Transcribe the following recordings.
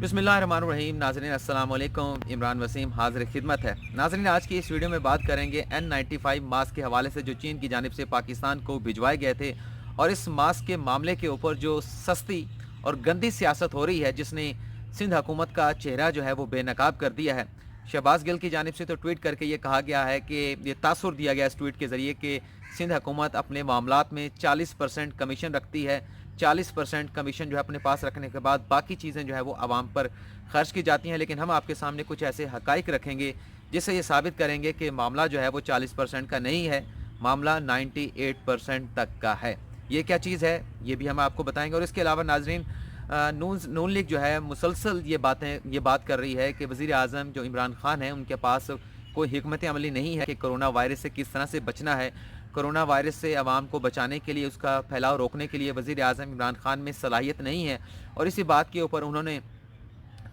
बिस्मिल्लाहिर्रहमानिर्रहीम। नाज़रीन अस्सलाम वालेकुम। इमरान वसीम हाज़िर खिदमत है। नाज़रीन, आज की इस वीडियो में बात करेंगे N95 मास्क के हवाले से जो चीन की जानिब से पाकिस्तान को भिजवाए गए थे, और इस मास्क के मामले के ऊपर जो सस्ती और गंदी सियासत हो रही है, जिसने सिंध हुकूमत का चेहरा जो है वो बेनकाब कर दिया है। शहबाज गिल की जानिब से तो ट्वीट करके ये कहा गया है कि ये तासुर दिया गया इस ट्वीट के ज़रिए कि सिंध हुकूमत अपने मामलात में 40% कमीशन रखती है। 40% कमीशन जो है अपने पास रखने के बाद बाकी चीज़ें जो है वो आवाम पर खर्च की जाती हैं। लेकिन हम आपके सामने कुछ ऐसे हकाइक रखेंगे जिससे ये साबित करेंगे कि मामला जो है वो 40% का नहीं है, मामला 98% तक का है। ये क्या चीज़ है ये भी हम आपको बताएंगे। और इसके अलावा नाजरीन, नून लीग जो है मुसलसल ये बात कर रही है कि वज़ीर आज़म जो इमरान खान है उनके पास कोई हिकमत अमली नहीं है कि कोरोना वायरस से किस तरह से बचना है। कोरोना वायरस से आवाम को बचाने के लिए, उसका फैलाव रोकने के लिए वज़ीर आज़म इमरान खान में सलाहियत नहीं है। और इसी बात के ऊपर उन्होंने,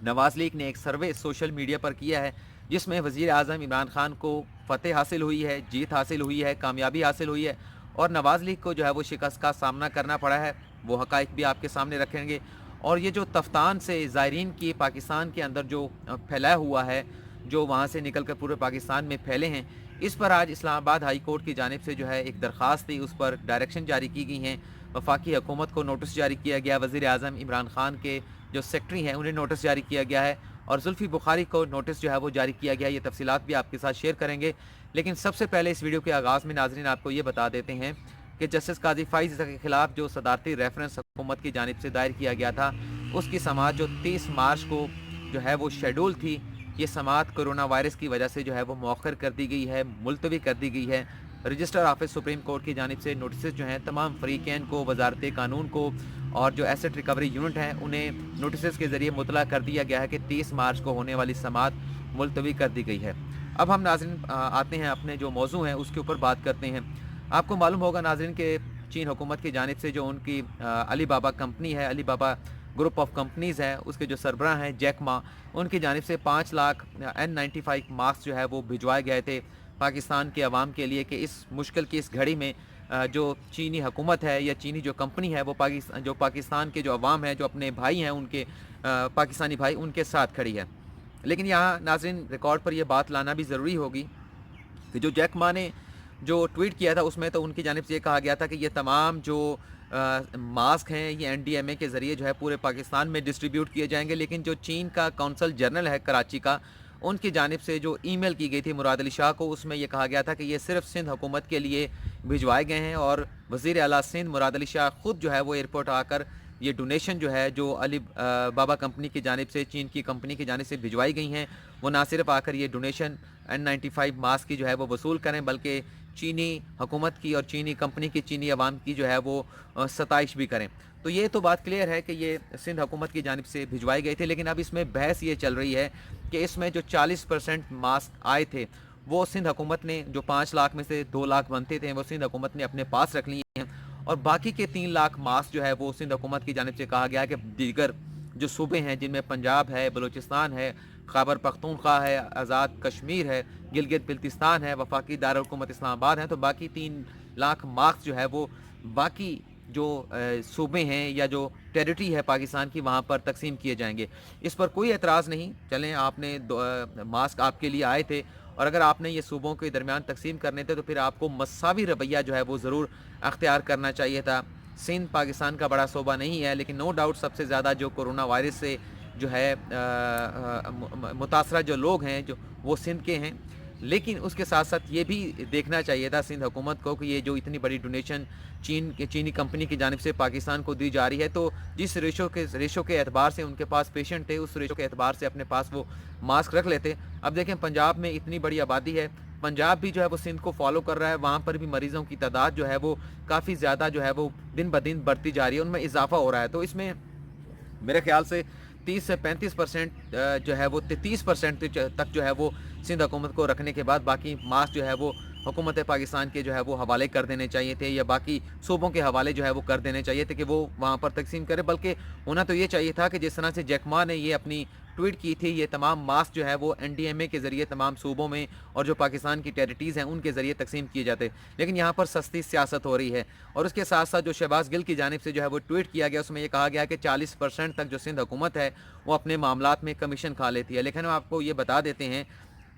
नवाज़ लीग ने एक सर्वे सोशल मीडिया पर किया है जिसमें वज़ीर आज़म इमरान खान को फ़तेह हासिल हुई है, जीत हासिल हुई है, कामयाबी हासिल हुई है, और नवाज़ लीग को जो है वो शिकस्त का सामना करना पड़ा है। वो हक़ाइक़ भी आपके सामने रखेंगे। और ये जो तफ्तान से ज़ायरीन की पाकिस्तान के अंदर जो फैलाया हुआ है, जो वहाँ से निकल कर पूरे पाकिस्तान में फैले हैं, इस पर आज इस्लामाबाद हाई कोर्ट की जानिब से जो है एक दरख्वास्त थी, उस पर डायरेक्शन जारी की गई हैं। वफाकी हुकूमत को नोटिस जारी किया गया, वज़ीर आज़म इमरान खान के जो सेक्रेटरी हैं उन्हें नोटिस जारी किया गया है, और जुल्फ़ी बुखारी को नोटिस जो है वो जारी किया गया है। ये तफसीलात भी आपके साथ शेयर करेंगे। लेकिन सबसे पहले इस वीडियो के आगाज़ में नाज़रीन आपको ये बता देते हैं कि जस्टिस काजी फ़ाइज़ के ख़िलाफ़ जो सदारती रेफरेंस हुकूमत की जानिब से दायर किया गया था, उसकी समाअत जो 30 मार्च को जो है वो शेड्यूल थी, ये समाअत कोरोना वायरस की वजह से जो है वो मौखर कर दी गई है, मुलतवी कर दी गई है। रजिस्टर ऑफिस सुप्रीम कोर्ट की जानिब से नोटिस जो हैं तमाम फ़रीक़ैन को, वजारत कानून को और जो एसेट रिकवरी यूनिट हैं उन्हें नोटिस के ज़रिए मुतला कर दिया गया है कि 30 मार्च को होने वाली समाअत मुलतवी कर दी गई है। अब हम नाज़रीन आते हैं अपने जो मौजू हैं उसके ऊपर बात करते हैं। आपको मालूम होगा नाज़रीन के चीन हुकूमत की जानिब से जो उनकी अली बाबा कंपनी है, अली बाबा ग्रुप ऑफ कंपनीज़ है, उसके जो सरबराह हैं जैक मा, उनकी जानिब से 5 लाख N95 मास्क जो है वो भिजवाए गए थे पाकिस्तान के अवाम के लिए कि इस मुश्किल की इस घड़ी में जो चीनी हुकूमत है या चीनी जो कंपनी है वो पाकिस्तान के जो अवाम है, जो अपने भाई हैं उनके पाकिस्तानी भाई, उनके साथ खड़ी है। लेकिन यहाँ नाज़रीन रिकॉर्ड पर यह बात लाना भी ज़रूरी होगी कि जो जैक मा ने जो ट्वीट किया था उसमें तो उनकी जानिब से ये कहा गया था कि ये तमाम जो मास्क हैं ये NDMA के ज़रिए जो है पूरे पाकिस्तान में डिस्ट्रीब्यूट किए जाएंगे। लेकिन जो चीन का कौंसल जनरल है कराची का, उनकी जानिब से जो ईमेल की गई थी मुराद अली शाह को, उसमें यह कहा गया था कि ये सिर्फ सिंध हुकूमत के लिए भिजवाए गए हैं, और वज़ीर आला सिंध मुराद अली शाह ख़ुद जो है वो एयरपोर्ट आकर ये डोनेशन जो है जो अली बाबा कंपनी की जानिब से, चीन की कंपनी की जानिब से भिजवाई गई हैं, वो ना सिर्फ आकर ये डोनेशन N95 मास्क की जो है वो वसूल करें, बल्कि चीनी हुकूमत की और चीनी कंपनी की, चीनी अवाम की जो है वो सताइश भी करें। तो ये तो बात क्लियर है कि ये सिंध हुकूमत की जानिब से भिजवाए गए थे। लेकिन अब इसमें बहस ये चल रही है कि इसमें जो 40% मास्क आए थे वो सिंध हुकूमत ने, जो 5 लाख में से 2 लाख बनते थे, वो सिंध हुकूमत ने अपने पास रख लिए हैं, और बाकी के 3 लाख मास्क जो है वो सिंध हुकूमत की जानिब से कहा गया है कि दीगर जो सूबे हैं जिनमें पंजाब है, बलूचिस्तान है, खैबर पख्तूनख्वा है, आज़ाद कश्मीर है, गिलगित बिल्तिस्तान है, वफाकी दारुल-हुकूमत इस्लामाबाद है, तो बाकी 3 लाख मास्क जो है वो बाकी जो सूबे हैं या जो टेरिटरी है पाकिस्तान की, वहाँ पर तकसीम किए जाएंगे। इस पर कोई एतराज़ नहीं। चलें, आपने मास्क आपके लिए आए थे, और अगर आपने ये सूबों के दरमियान तकसीम करने थे तो फिर आपको मसावी रवैया जो है वो ज़रूर अख्तियार करना चाहिए था। सिंध पाकिस्तान का बड़ा सूबा नहीं है, लेकिन नो डाउट सबसे ज़्यादा जो कोरोना वायरस से जो है मुतासरा जो लोग हैं जो वो सिंध के हैं। लेकिन उसके साथ साथ ये भी देखना चाहिए था सिंध हुकूमत को कि ये जो इतनी बड़ी डोनेशन चीनी कंपनी की जानिब से पाकिस्तान को दी जा रही है, तो जिस रेशो के एतबार से उनके पास पेशेंट थे, उस रेशो के एतबार से अपने पास वो मास्क रख लेते। अब देखें, पंजाब में इतनी बड़ी आबादी है, पंजाब भी जो है वो सिंध को फॉलो कर रहा है, वहाँ पर भी मरीज़ों की तादाद जो है वो काफ़ी ज़्यादा जो है वो दिन ब दिन बढ़ती जा रही है, उनमें इजाफा हो रहा है। तो इसमें मेरे ख्याल से 30 से 35% जो है वो 30% तक जो है वो सिंध हुकूमत को रखने के बाद बाकी मास्क जो है वो हुकूमत पाकिस्तान के जो है वो हवाले कर देने चाहिए थे, या बाकी सूबों के हवाले जो है वो कर देने चाहिए थे कि वो वहाँ पर तकसीम करे। बल्कि होना तो ये चाहिए था कि जिस तरह से जैक मा ने ये अपनी ट्वीट की थी, ये तमाम मास्क जो है वो NDMA के ज़रिए तमाम सूबों में और जो पाकिस्तान की टेरिटरीज़ हैं उनके ज़रिए तकसीम किए जाते, लेकिन यहाँ पर सस्ती सियासत हो रही है। और उसके साथ साथ जो शहबाज गिल की जानिब से जो है वो ट्वीट किया गया, उसमें ये कहा गया कि 40% तक जो सिंध हुकूमत है वो अपने मामलात में कमीशन खा लेती है। लेकिन हम आपको ये बता देते हैं,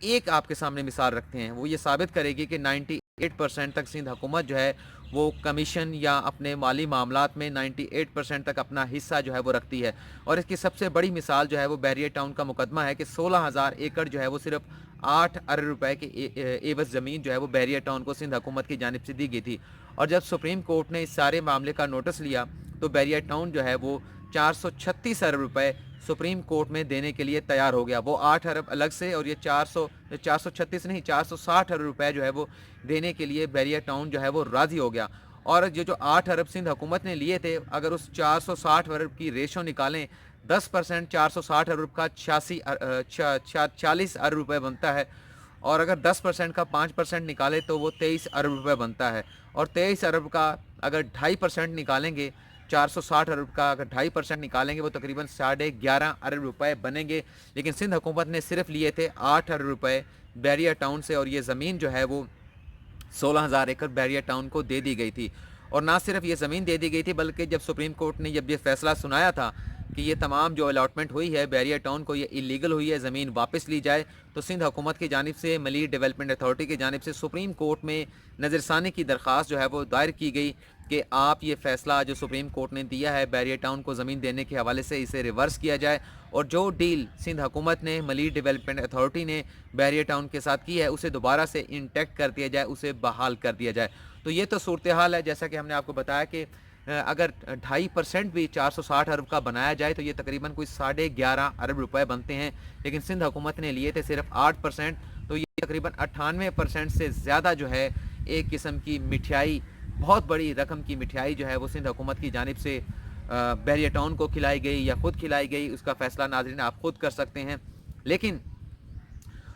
एक आपके सामने मिसाल रखते हैं, वो ये साबित करेगी कि 98% तक सिंध हुकूमत जो है वो कमीशन या अपने माली मामलात में 98% तक अपना हिस्सा जो है वो रखती है। और इसकी सबसे बड़ी मिसाल जो है वो बैरियर टाउन का मुकदमा है कि 16,000 एकड़ जो है वो सिर्फ 8 अरब रुपए के एवज ज़मीन जो है वो बैरियर टाउन को सिंध हुकूमत की जानिब से दी गई थी। और जब सुप्रीम कोर्ट ने इस सारे मामले का नोटिस लिया तो बैरियर टाउन जो है वो 436 अरब रुपए सुप्रीम कोर्ट में देने के लिए तैयार हो गया। वो 8 अरब अलग से और ये 436 नहीं 460 अरब रुपए जो है वो देने के लिए बैरियर टाउन जो है वो राज़ी हो गया। और ये जो 8 अरब सिंध हुकूमत ने लिए थे, अगर उस 460 अरब की रेशो निकालें 10% 460 अरब का 40 अरब रुपये बनता है। और अगर 10% का 5% निकाले तो वो 23 अरब रुपये बनता है। और 23 अरब का अगर 2.5% निकालेंगे, 460 अरब का अगर 2.5% निकालेंगे वो तकरीबन 11.5 अरब रुपए बनेंगे। लेकिन सिंध हुकूमत ने सिर्फ लिए थे 8 अरब रुपए बैरियर टाउन से, और ये ज़मीन जो है वो 16,000 एकड़ बैरियर टाउन को दे दी गई थी। और ना सिर्फ ये ज़मीन दे दी गई थी, बल्कि जब सुप्रीम कोर्ट ने जब ये फैसला सुनाया था कि ये तमाम जो अलॉटमेंट हुई है बैरियर टाउन को, ये इलीगल हुई है, ज़मीन वापस ली जाए, तो सिंध हुकूमत की जानिब से मलीर डेवलपमेंट अथॉरिटी की जानिब से सुप्रीम कोर्ट में नज़रसानी की दरख्वास्त जो है वो दायर की गई कि आप ये फ़ैसला जो सुप्रीम कोर्ट ने दिया है बैरियर टाउन को ज़मीन देने के हवाले से, इसे रिवर्स किया जाए और जो डील सिंध हुकूमत ने मलीर डेवलपमेंट अथॉरिटी ने बैरियर टाउन के साथ की है उसे दोबारा से इंटैक्ट कर दिया जाए, उसे बहाल कर दिया जाए। तो ये तो सूरत हाल है। जैसा कि हमने आपको बताया कि अगर 2.5% भी 460 अरब का बनाया जाए तो ये तकरीबन कोई 11.5 अरब रुपए बनते हैं, लेकिन सिंध हुकूमत ने लिए थे सिर्फ 8%, तो ये तकरीबन 98% से ज़्यादा जो है एक किस्म की मिठाई, बहुत बड़ी रकम की मिठाई जो है वो सिंध हुकूमत की जानिब से बैरियर टाउन को खिलाई गई या ख़ुद खिलाई गई, उसका फ़ैसला नाज़रीन आप ख़ुद कर सकते हैं। लेकिन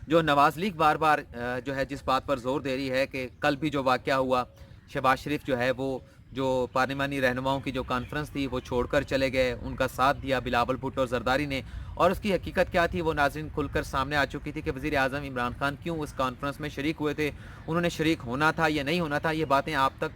जो नवाज़ लीग बार बार जो है जिस बात पर ज़ोर दे रही है कि कल भी जो वाक़या हुआ, शहबाज शरीफ जो है वो जो पार्लिमानी रहनुमाओं की जो कॉन्फ्रेंस थी वो छोड़कर चले गए, उनका साथ दिया बिलावल भुट्टो और जरदारी ने, और उसकी हकीकत क्या थी वो नाज़रीन खुलकर सामने आ चुकी थी कि वज़ीर आज़म इमरान खान क्यों उस कॉन्फ्रेंस में शरीक हुए थे, उन्होंने शरीक होना था या नहीं होना था, ये बातें आप तक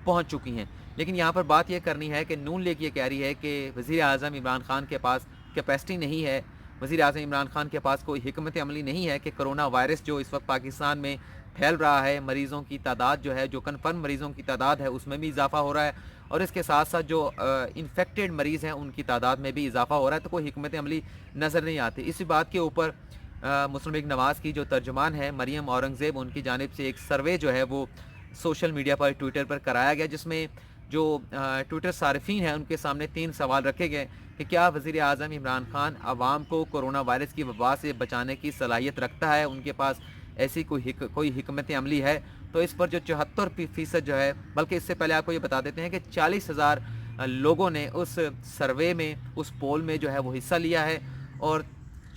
पहुँच चुकी हैं। लेकिन यहाँ पर बात यह करनी है कि नून लीग ये कह रही है कि वज़ीर आज़म इमरान खान के पास कैपेसिटी नहीं है, वज़ीर आज़म इमरान खान के पास कोई हिकमत अमली नहीं है कि कोरोना वायरस जो इस वक्त पाकिस्तान में फैल रहा है, मरीज़ों की तादाद जो है, जो कन्फर्म मरीज़ों की तादाद है उसमें भी इजाफा हो रहा है, और इसके साथ साथ जो इन्फेक्टेड मरीज़ हैं उनकी तादाद में भी इजाफा हो रहा है, तो कोई हिकमत अमली नज़र नहीं आती। इसी बात के ऊपर मुस्लिम लीग नवाज़ की जो तर्जुमान है मरियम औरंगज़ेब, उनकी जानिब से एक सर्वे जो है वो सोशल मीडिया पर, ट्विटर पर कराया गया, जिसमें जो ट्विटर सारिफीन हैं उनके सामने 3 सवाल रखे गए कि क्या वज़ीर आज़म इमरान खान आवाम को कोरोना वायरस की वबा से बचाने की सलाहियत रखता है, उनके पास ऐसी कोई हिकमत अमली है। तो इस पर जो 74% जो है, बल्कि इससे पहले आपको ये बता देते हैं कि 40,000 लोगों ने उस सर्वे में, उस पोल में जो है वो हिस्सा लिया है, और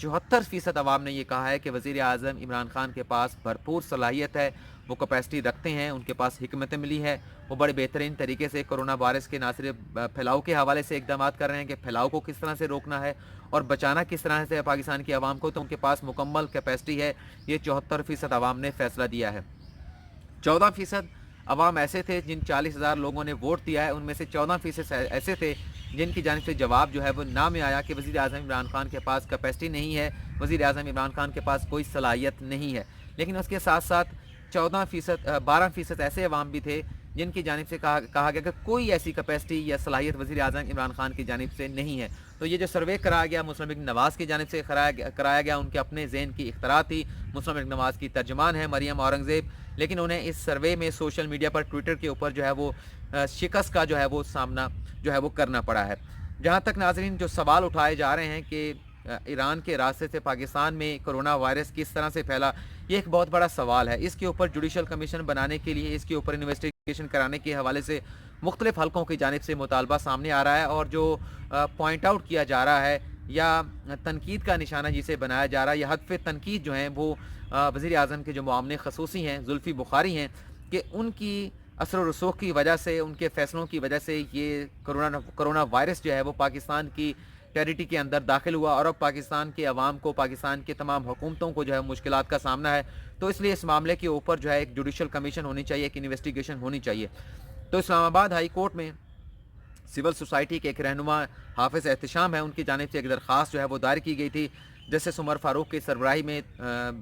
74% अवाम ने ये कहा है कि वज़ीर आज़म इमरान खान के पास भरपूर सलाहियत है, वो कैपेसिटी रखते हैं, उनके पास हिकमत अमली है, वो बड़े बेहतरीन तरीके से कोरोना वायरस के ना सिर्फ फैलाव के हवाले से इक़दामात कर रहे हैं कि फैलाव को किस तरह से रोकना है और बचाना किस तरह से पाकिस्तान की आवाम को, तो उनके पास मुकम्मल कैपेसिटी है। ये 74% आवाम ने फ़ैसला दिया है। 14% अवाम ऐसे थे जिन 40,000 लोगों ने वोट दिया है, उनमें से 14% ऐसे थे जिनकी जानिब से जवाब जो है वो ना में आया कि वज़ीर आज़म इमरान खान के पास कैपेसिटी नहीं है, वज़ीर आज़म इमरान खान के पास कोई सलाहियत नहीं है। लेकिन उसके साथ साथ 12% ऐसे अवाम भी थे जिनकी जानिब से कहा गया कि कोई ऐसी कैपेसिटी या सलाहियत वज़ीर आज़म इमरान खान की जानिब से नहीं है। तो ये जो सर्वे कराया गया मुस्लिम लीग नवाज़ की जानिब से कराया गया, उनके अपने ज़हन की इख्तरा थी। मुस्लिम लीग नवाज़ की तर्जुमान है मरियम औरंगज़ेब, लेकिन उन्हें इस सर्वे में सोशल मीडिया पर, ट्विटर के ऊपर जो है वो शिकस्त का जो है वो सामना जो है वो करना पड़ा है। जहाँ तक नाज़रीन जो सवाल उठाए जा रहे हैं कि ईरान के रास्ते से पाकिस्तान में कोरोना वायरस किस तरह से फैला, ये एक बहुत बड़ा सवाल है। इसके ऊपर जुडिशल कमीशन बनाने के लिए, इसके ऊपर इन्वेस्टिगेशन कराने के हवाले से मुख्तलिफ हलकों की जानिब से मुतालबा सामने आ रहा है, और जो पॉइंट आउट किया जा रहा है या तनकीद का निशाना जिसे बनाया जा रहा है, या हदफ तनकीद जो हैं वो वज़ीर आज़म के जो मुआमले खसूसी हैं जुल्फ़ी बुखारी हैं कि उनकी असर व रसूख की वजह से, उनके फ़ैसलों की वजह से ये कोरोना वायरस जो है वो पाकिस्तान की टेरिटरी के अंदर दाखिल हुआ और अब पाकिस्तान के अवाम को, पाकिस्तान के तमाम हुकूमतों को जो है मुश्किलात का सामना है। तो इसलिए इस मामले के ऊपर जो है एक जुडिशल कमीशन होनी चाहिए, एक इन्वेस्टिगेशन होनी चाहिए। तो इस्लामाबाद हाई कोर्ट में सिविल सोसाइटी के एक रहनुमा हाफिज़ एहतशाम है, उनकी जानिब से एक दरख्वास्त जो है वो दायर की गई थी। जस्टिस उमर फ़ारूक की सरबराही में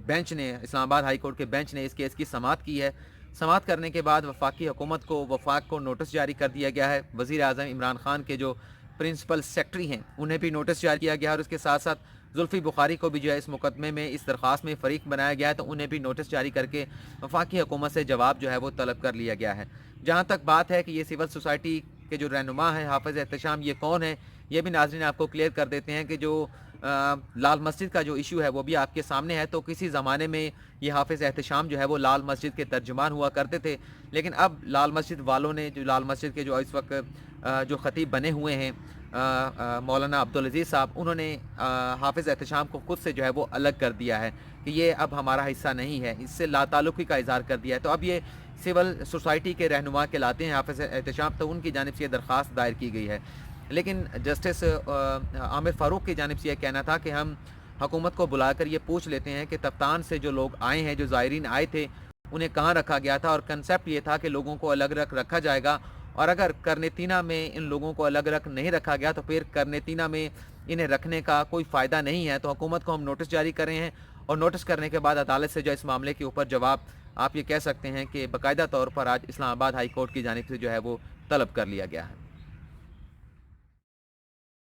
बेंच ने, इस्लामाबाद हाई कोर्ट के बेंच ने इस केस की समाअत की है। समाअत करने के बाद वफाकी हुकूमत को, वफाक को नोटिस जारी कर दिया गया है। वज़ीर आज़म इमरान खान के जो प्रिंसिपल सेक्रेटरी हैं उन्हें भी नोटिस जारी किया गया है और उसके साथ साथ जुल्फ़ी बुखारी को भी जो है इस मुकदमे में, इस दरख्वास्त में फ़रीक बनाया गया है। तो उन्हें भी नोटिस जारी करके वफाकी हुकूमत से जवाब जो है वो तलब कर लिया गया है। जहाँ तक बात है कि ये सिविल सोसाइटी के जो रहनुमा हैं हाफिज़ एहतशाम, ये कौन है, ये भी नाज़रीन आपको क्लियर कर देते हैं कि जो लाल मस्जिद का जो इशू है वो भी आपके सामने है। तो किसी ज़माने में ये हाफिज़ एहतशाम जो है वो लाल मस्जिद के तर्जुमान हुआ करते थे, लेकिन अब लाल मस्जिद वालों ने, जो लाल मस्जिद के जो इस वक्त जो ख़तीब बने हुए हैं मौलाना अब्दुल अज़ीज़ साहब, उन्होंने हाफिज़ एहतशाम को खुद से जो है वो अलग कर दिया है कि ये अब हमारा हिस्सा नहीं है, इससे लाताल्लुक़ी का इज़हार कर दिया है। तो अब ये सिविल सोसाइटी के रहनुमा कहलाते हैं हाफिज़ एहतशाम। तो उनकी जानिब से ये दरख्वास्त दायर की गई है, लेकिन जस्टिस आमिर फ़ारूक की जानिब से यह कहना था कि हम हुकूमत को बुलाकर ये पूछ लेते हैं कि तफ्तान से जो लोग आए हैं, जो ज़ायरीन आए थे, उन्हें कहाँ रखा गया था। और कंसेप्ट ये था कि लोगों को अलग रखा जाएगा, और अगर करनेतीना में इन लोगों को अलग नहीं रखा गया तो फिर करनेतीना में इन्हें रखने का कोई फ़ायदा नहीं है। तो हुकूमत को हम नोटिस जारी कर रहे हैं, और नोटिस करने के बाद अदालत से जो इस मामले के ऊपर जवाब, आप ये कह सकते हैं कि बाकायदा तौर पर आज इस्लामाबाद हाई कोर्ट की जानिब से जो है वो तलब कर लिया गया है।